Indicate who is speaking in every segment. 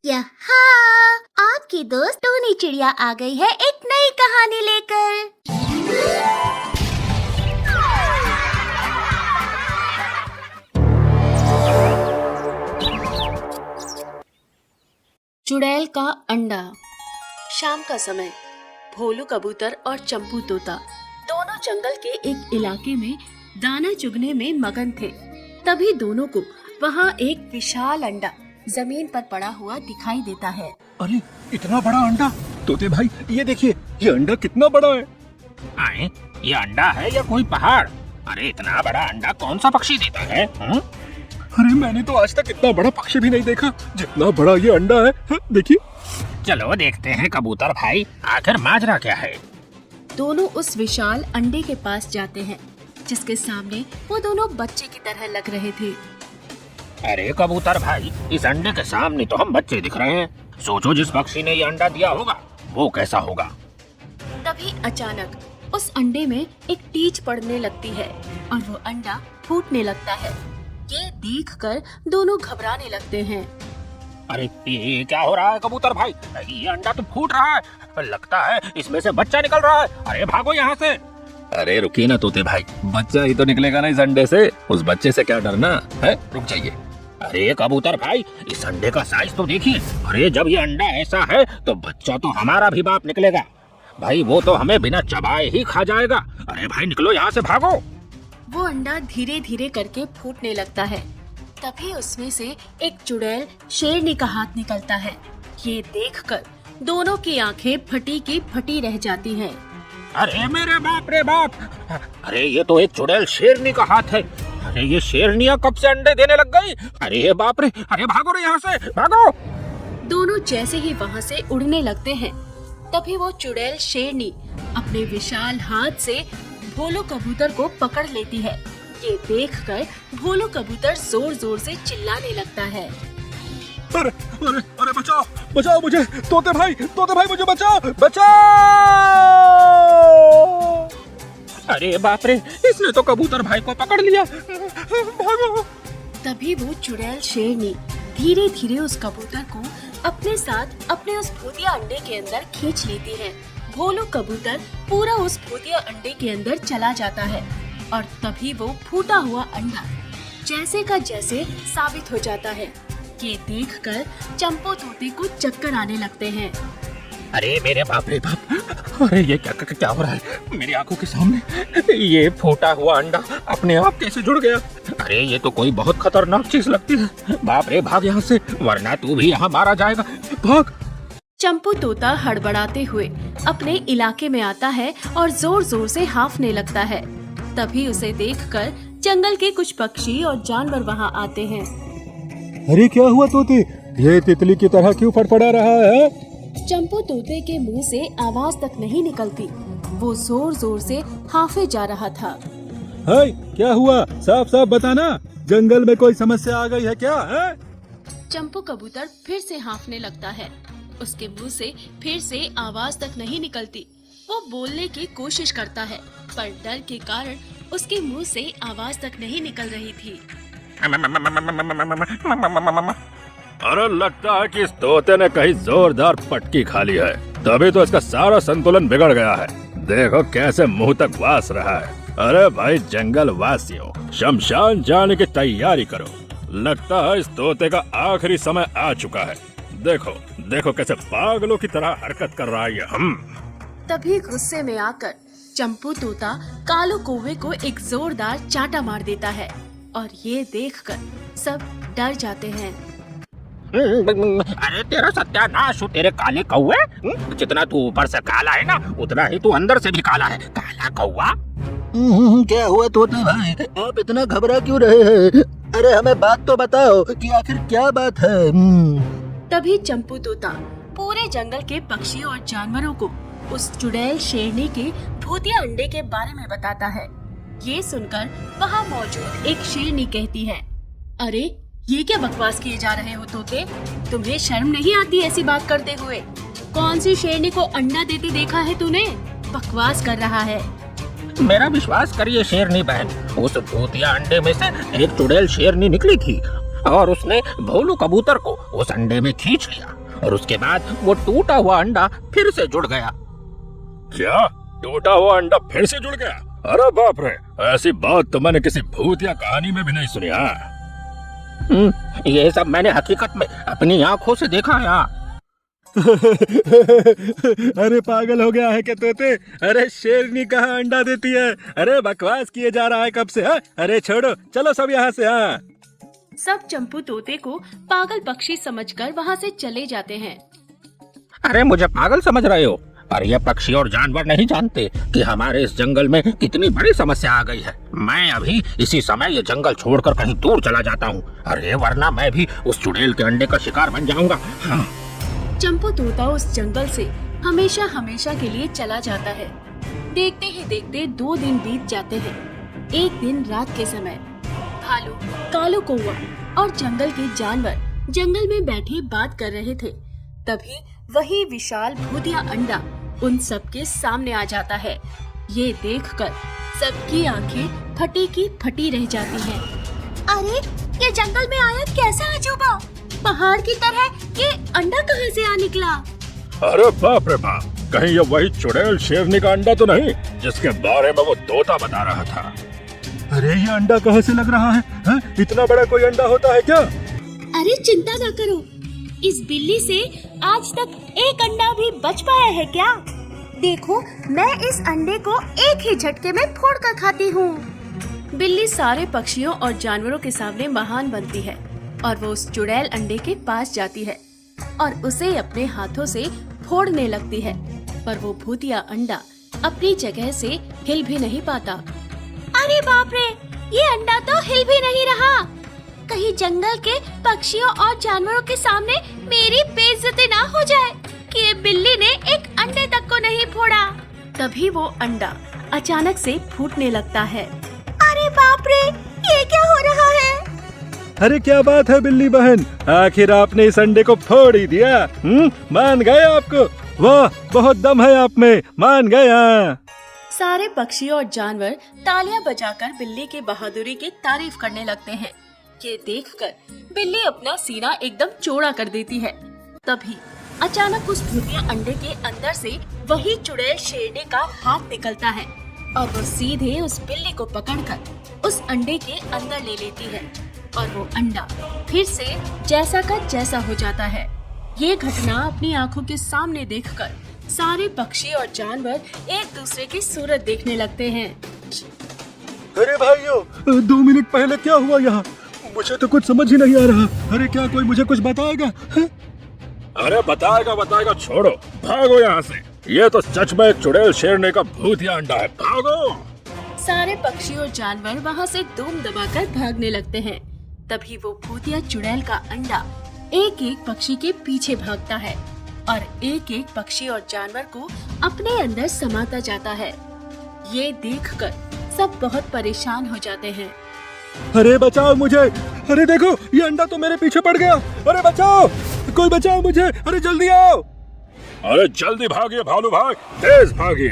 Speaker 1: यहाँ आपकी दोस्त टोनी चिड़िया आ गई है एक नई कहानी लेकर।
Speaker 2: चुड़ैल का अंडा। शाम का समय। भोलू कबूतर और चंपू तोता दोनों जंगल के एक इलाके में दाना चुगने में मगन थे। तभी दोनों को वहाँ एक विशाल अंडा जमीन पर पड़ा हुआ दिखाई देता है।
Speaker 3: अरे इतना बड़ा अंडा! तोते भाई ये देखिए, ये अंडा कितना बड़ा है।
Speaker 4: आए, ये अंडा है या कोई पहाड़? अरे इतना बड़ा अंडा कौन सा पक्षी देता है?
Speaker 3: अरे मैंने तो आज तक इतना बड़ा पक्षी भी नहीं देखा जितना बड़ा ये अंडा है। देखिए।
Speaker 4: चलो देखते हैं कबूतर भाई, आखिर माजरा क्या है।
Speaker 2: दोनों उस विशाल अंडे के पास जाते हैं जिसके सामने वो दोनों बच्चे की तरह लग रहे थे।
Speaker 4: अरे कबूतर भाई, इस अंडे के सामने तो हम बच्चे दिख रहे हैं। सोचो जिस पक्षी ने ये अंडा दिया होगा वो कैसा होगा।
Speaker 2: तभी अचानक उस अंडे में एक टीच पड़ने लगती है और वो अंडा फूटने लगता है। ये देखकर दोनों घबराने लगते हैं।
Speaker 4: अरे ये क्या हो रहा है कबूतर भाई? ये अंडा तो फूट रहा है, लगता है इसमें से बच्चा निकल रहा है। अरे भागो यहाँ से।
Speaker 3: अरे रुकिए ना तोते भाई, बच्चा ही तो निकलेगा ना इस अंडे से। उस बच्चे से क्या डरना है, रुक जाइए।
Speaker 4: अरे कबूतर भाई, इस अंडे का साइज तो देखिए। अरे जब ये अंडा ऐसा है तो बच्चा तो हमारा भी बाप निकलेगा भाई, वो तो हमें बिना चबाए ही खा जाएगा। अरे भाई निकलो यहाँ से, भागो।
Speaker 2: वो अंडा धीरे धीरे करके फूटने लगता है। तभी उसमें से एक चुड़ैल शेरनी का हाथ निकलता है। ये देखकर दोनों की आंखें फटी की फटी रह जाती हैं।
Speaker 4: अरे मेरे बाप रे बाप! अरे ये तो एक चुड़ैल शेरनी का हाथ है। अरे ये शेरनियाँ कब से अंडे देने लग गई? अरे बाप रे! अरे भागो रे यहाँ से, भागो।
Speaker 2: दोनों जैसे ही वहाँ से उड़ने लगते हैं तभी वो चुड़ैल शेरनी अपने विशाल हाथ से भोलू कबूतर को पकड़ लेती है। ये देखकर भोलू कबूतर जोर जोर से चिल्लाने लगता है।
Speaker 3: अरे अरे अरे बचाओ बचाओ मुझे, तोते भाई मुझे बचाओ बचाओ।
Speaker 4: अरे बाप रे, इसने तो कबूतर भाई को पकड़ लिया। भागो।
Speaker 2: तभी वो चुड़ैल शेरनी धीरे धीरे उस कबूतर को अपने साथ अपने उस भूतिया अंडे के अंदर खींच लेती है। भोलू कबूतर पूरा उस भूतिया अंडे के अंदर चला जाता है और तभी वो फूटा हुआ अंडा जैसे का जैसे साबित हो जाता है। ये देखकर चंपू तोते को चक्कर आने लगते हैं।
Speaker 4: अरे मेरे बाप रे बाप! अरे ये क्या हो रहा है मेरी आंखों के सामने? ये फूटा हुआ अंडा अपने आप कैसे जुड़ गया? अरे ये तो कोई बहुत खतरनाक चीज लगती है। बाप रे, भाग यहाँ से वरना तू भी यहाँ मारा जाएगा। भाग।
Speaker 2: चंपू तोता हड़बड़ाते हुए अपने इलाके में आता है और जोर जोर से हांफने लगता है। तभी उसे देखकर जंगल के कुछ पक्षी और जानवर वहाँ आते हैं।
Speaker 3: अरे क्या हुआ तोते, ये तितली की तरह क्यों फड़फड़ा रहा है?
Speaker 2: चंपू तोते के मुंह से आवाज तक नहीं निकलती, वो जोर जोर से हांफे जा रहा था।
Speaker 3: हाय, क्या हुआ? साफ साफ बताना, जंगल में कोई समस्या आ गई है क्या है?
Speaker 2: चंपू कबूतर फिर से हांफने लगता है। उसके मुंह से फिर से आवाज तक नहीं निकलती। वो बोलने की कोशिश करता है पर डर के कारण उसके मुंह से आवाज तक नहीं निकल रही थी।
Speaker 3: अरे लगता है कि इस तोते ने कहीं जोरदार पटकी खा ली है, तभी तो इसका सारा संतुलन बिगड़ गया है। देखो कैसे मुंह तक वास रहा है। अरे भाई जंगल वासियों, शमशान जाने की तैयारी करो। लगता है इस तोते का आखिरी समय आ चुका है। देखो देखो कैसे पागलों की तरह हरकत कर रहा है हम।
Speaker 2: तभी गुस्से में आकर चंपू तोता कालू कौवे को एक जोरदार चाटा मार देता है और ये देखकर सब डर जाते हैं।
Speaker 4: अरे तेरा सत्यानाश हो तेरे काले कौवे! जितना तू ऊपर से काला है ना, उतना ही तू अंदर से भी काला है, काला कौवा।
Speaker 5: क्या हुआ तोते भाई, आप इतना घबरा क्यों रहे हैं? अरे हमें बात तो बताओ कि आखिर क्या बात है।
Speaker 2: तभी चंपू तोता पूरे जंगल के पक्षियों और जानवरों को उस चुड़ैल शेरनी के भूतिया अंडे के बारे में बताता है। ये सुनकर वहाँ मौजूद एक शेरनी कहती है, अरे ये क्या बकवास किए जा रहे हो तोते? तुम्हें शर्म नहीं आती ऐसी बात करते हुए? कौन सी शेरनी को अंडा देते देखा है तूने? बकवास कर रहा है।
Speaker 4: मेरा विश्वास करिए शेरनी बहन, उस भूतिया अंडे में से एक चुड़ैल शेरनी निकली थी और उसने भोलू कबूतर को उस अंडे में खींच लिया और उसके बाद वो टूटा हुआ अंडा फिर से जुड़ गया।
Speaker 3: क्या टूटा हुआ अंडा फिर से जुड़ गया? अरे बाप रे, ऐसी बात तो मैंने किसी भूत या कहानी में भी नहीं सुनी है।
Speaker 4: ये सब मैंने हकीकत में अपनी आंखों से देखा है।
Speaker 3: अरे पागल हो गया है क्या तोते? अरे शेरनी कहाँ अंडा देती है? अरे बकवास किए जा रहा है कब से? हाँ? अरे छोड़ो, चलो सब यहाँ से। हाँ,
Speaker 2: सब चंपू तोते को पागल पक्षी समझकर वहाँ से चले जाते हैं।
Speaker 4: अरे मुझे पागल समझ रहे हो? पर ये पक्षी और जानवर नहीं जानते कि हमारे इस जंगल में कितनी बड़ी समस्या आ गई है। मैं अभी इसी समय ये जंगल छोड़कर कहीं दूर चला जाता हूँ। अरे वरना मैं भी उस चुड़ैल के अंडे का शिकार बन जाऊंगा। हाँ।
Speaker 2: चंपू तोता उस जंगल से हमेशा हमेशा के लिए चला जाता है। देखते ही देखते 2 दिन बीत जाते हैं। एक दिन रात के समय भालू, कालू कौवा और जंगल के जानवर जंगल में बैठे बात कर रहे थे। तभी वही विशाल भूतिया अंडा उन सबके सामने आ जाता है। ये देखकर सबकी आंखें फटी की फटी रह जाती हैं।
Speaker 1: अरे ये जंगल में आया कैसा अजूबा? पहाड़ की तरह ये अंडा कहाँ से आ निकला?
Speaker 3: अरे बाप रे बाप, कहीं ये वही चुड़ैल शेरनी का अंडा तो नहीं जिसके बारे में वो तोता बता रहा था? अरे ये अंडा कहाँ से लग रहा है? हा? इतना बड़ा कोई अंडा होता है क्या?
Speaker 1: अरे चिंता ना करो, इस बिल्ली से आज तक एक अंडा भी बच पाया है क्या? देखो, मैं इस अंडे को एक ही झटके में फोड़ कर खाती हूँ।
Speaker 2: बिल्ली सारे पक्षियों और जानवरों के सामने महान बनती है और वो उस चुड़ैल अंडे के पास जाती है और उसे अपने हाथों से फोड़ने लगती है। पर वो भूतिया अंडा अपनी जगह से हिल भी नहीं पाता।
Speaker 1: अरे बाप रे, ये अंडा तो हिल भी नहीं रहा। कहीं जंगल के पक्षियों और जानवरों के सामने मेरी बेइज्जती ना हो जाए कि ये बिल्ली ने एक अंडे तक को नहीं फोड़ा।
Speaker 2: तभी वो अंडा अचानक से फूटने लगता है।
Speaker 1: अरे बाप रे, ये क्या हो रहा है?
Speaker 3: अरे क्या बात है बिल्ली बहन, आखिर आपने इस अंडे को फोड़ ही दिया। मान गए आपको? वाह, बहुत दम है आप में, मान गया।
Speaker 2: सारे पक्षी और जानवर तालियां बजाकर बिल्ली की बहादुरी की तारीफ करने लगते हैं। ये देखकर बिल्ली अपना सीना एकदम चौड़ा कर देती है। तभी अचानक उस भूतिया अंडे के अंदर से वही चुड़ैल शेरनी का हाथ निकलता है और वो सीधे उस बिल्ली को पकड़कर उस अंडे के अंदर ले लेती है और वो अंडा फिर से जैसा का जैसा हो जाता है। ये घटना अपनी आंखों के सामने देखकर सारे पक्षी और जानवर एक दूसरे की सूरत देखने लगते हैं।
Speaker 3: अरे भाइयों, 2 मिनट पहले क्या हुआ यहाँ? मुझे तो कुछ समझ ही नहीं आ रहा। अरे क्या कोई मुझे कुछ बताएगा? अरे बताएगा, छोड़ो, भागो यहाँ से। ये तो सच में एक चुड़ैल शेरनी का भूतिया अंडा है, भागो।
Speaker 2: सारे पक्षी और जानवर वहाँ से दुम दबाकर भागने लगते हैं। तभी वो भूतिया चुड़ैल का अंडा एक एक पक्षी के पीछे भागता है और एक एक पक्षी और जानवर को अपने अंदर समाता जाता है। ये देखकर सब बहुत परेशान हो जाते हैं।
Speaker 3: अरे बचाओ मुझे! अरे देखो, ये अंडा तो मेरे पीछे पड़ गया। अरे बचाओ, कोई बचाओ मुझे! अरे जल्दी आओ! अरे जल्दी भागिए भालू भाई, तेज भागिए।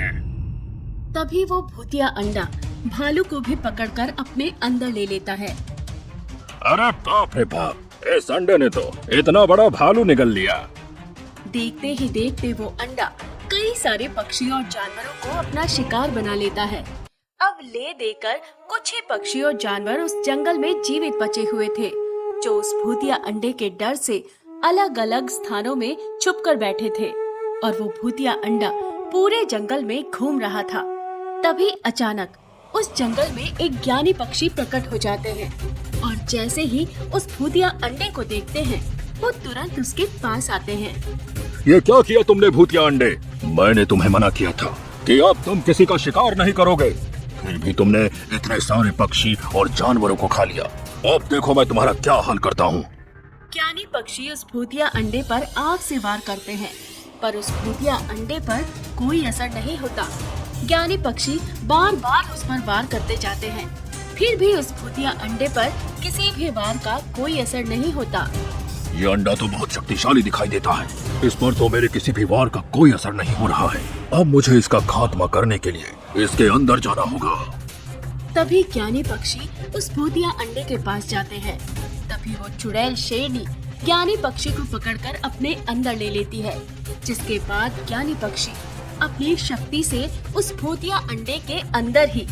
Speaker 2: तभी वो भूतिया अंडा भालू को भी पकड़कर अपने अंदर ले लेता है।
Speaker 3: अरे बाप रे बाप, इस अंडे ने तो इतना बड़ा भालू निगल लिया।
Speaker 2: देखते ही देखते वो अंडा कई सारे पक्षी और जानवरों को अपना शिकार बना लेता है। अब ले देकर कुछ ही पक्षी और जानवर उस जंगल में जीवित बचे हुए थे, जो उस भूतिया अंडे के डर से अलग अलग स्थानों में छुप कर बैठे थे और वो भूतिया अंडा पूरे जंगल में घूम रहा था। तभी अचानक उस जंगल में एक ज्ञानी पक्षी प्रकट हो जाते हैं और जैसे ही उस भूतिया अंडे को देखते हैं, वो तुरंत उसके पास आते हैं।
Speaker 3: ये क्या किया तुमने भूतिया अंडे? मैंने तुम्हें मना किया था कि अब तुम किसी का शिकार नहीं करोगे, फिर भी तुमने इतने सारे पक्षी और जानवरों को खा लिया। अब देखो मैं तुम्हारा क्या हाल करता हूँ।
Speaker 2: ज्ञानी पक्षी उस भूतिया अंडे पर आग से वार करते हैं, पर उस भूतिया अंडे पर कोई असर नहीं होता। ज्ञानी पक्षी बार बार उस पर वार करते जाते हैं, फिर भी उस भूतिया अंडे पर किसी भी वार का कोई असर नहीं होता।
Speaker 3: ये अंडा तो बहुत शक्तिशाली दिखाई देता है, इस पर तो मेरे किसी भी वार का कोई असर नहीं हो रहा है। अब मुझे इसका खात्मा करने के लिए इसके अंदर जाना होगा।
Speaker 2: तभी ज्ञानी पक्षी उस भूतिया अंडे के पास जाते हैं। तभी तभी वो चुड़ैल शेरनी ज्ञानी पक्षी को पकड़कर अपने अंदर ले लेती है, जिसके बाद ज्ञानी पक्षी अपनी शक्ति से उस भूतिया अंडे के अंदर ही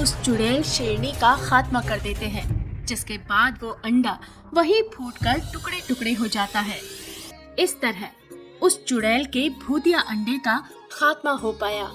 Speaker 2: उस चुड़ैल शेरनी का खात्मा कर देते हैं, जिसके बाद वो अंडा वहीं फूटकर टुकड़े टुकड़े हो जाता है। इस तरह उस चुड़ैल के भूतिया अंडे का खात्मा हो पाया।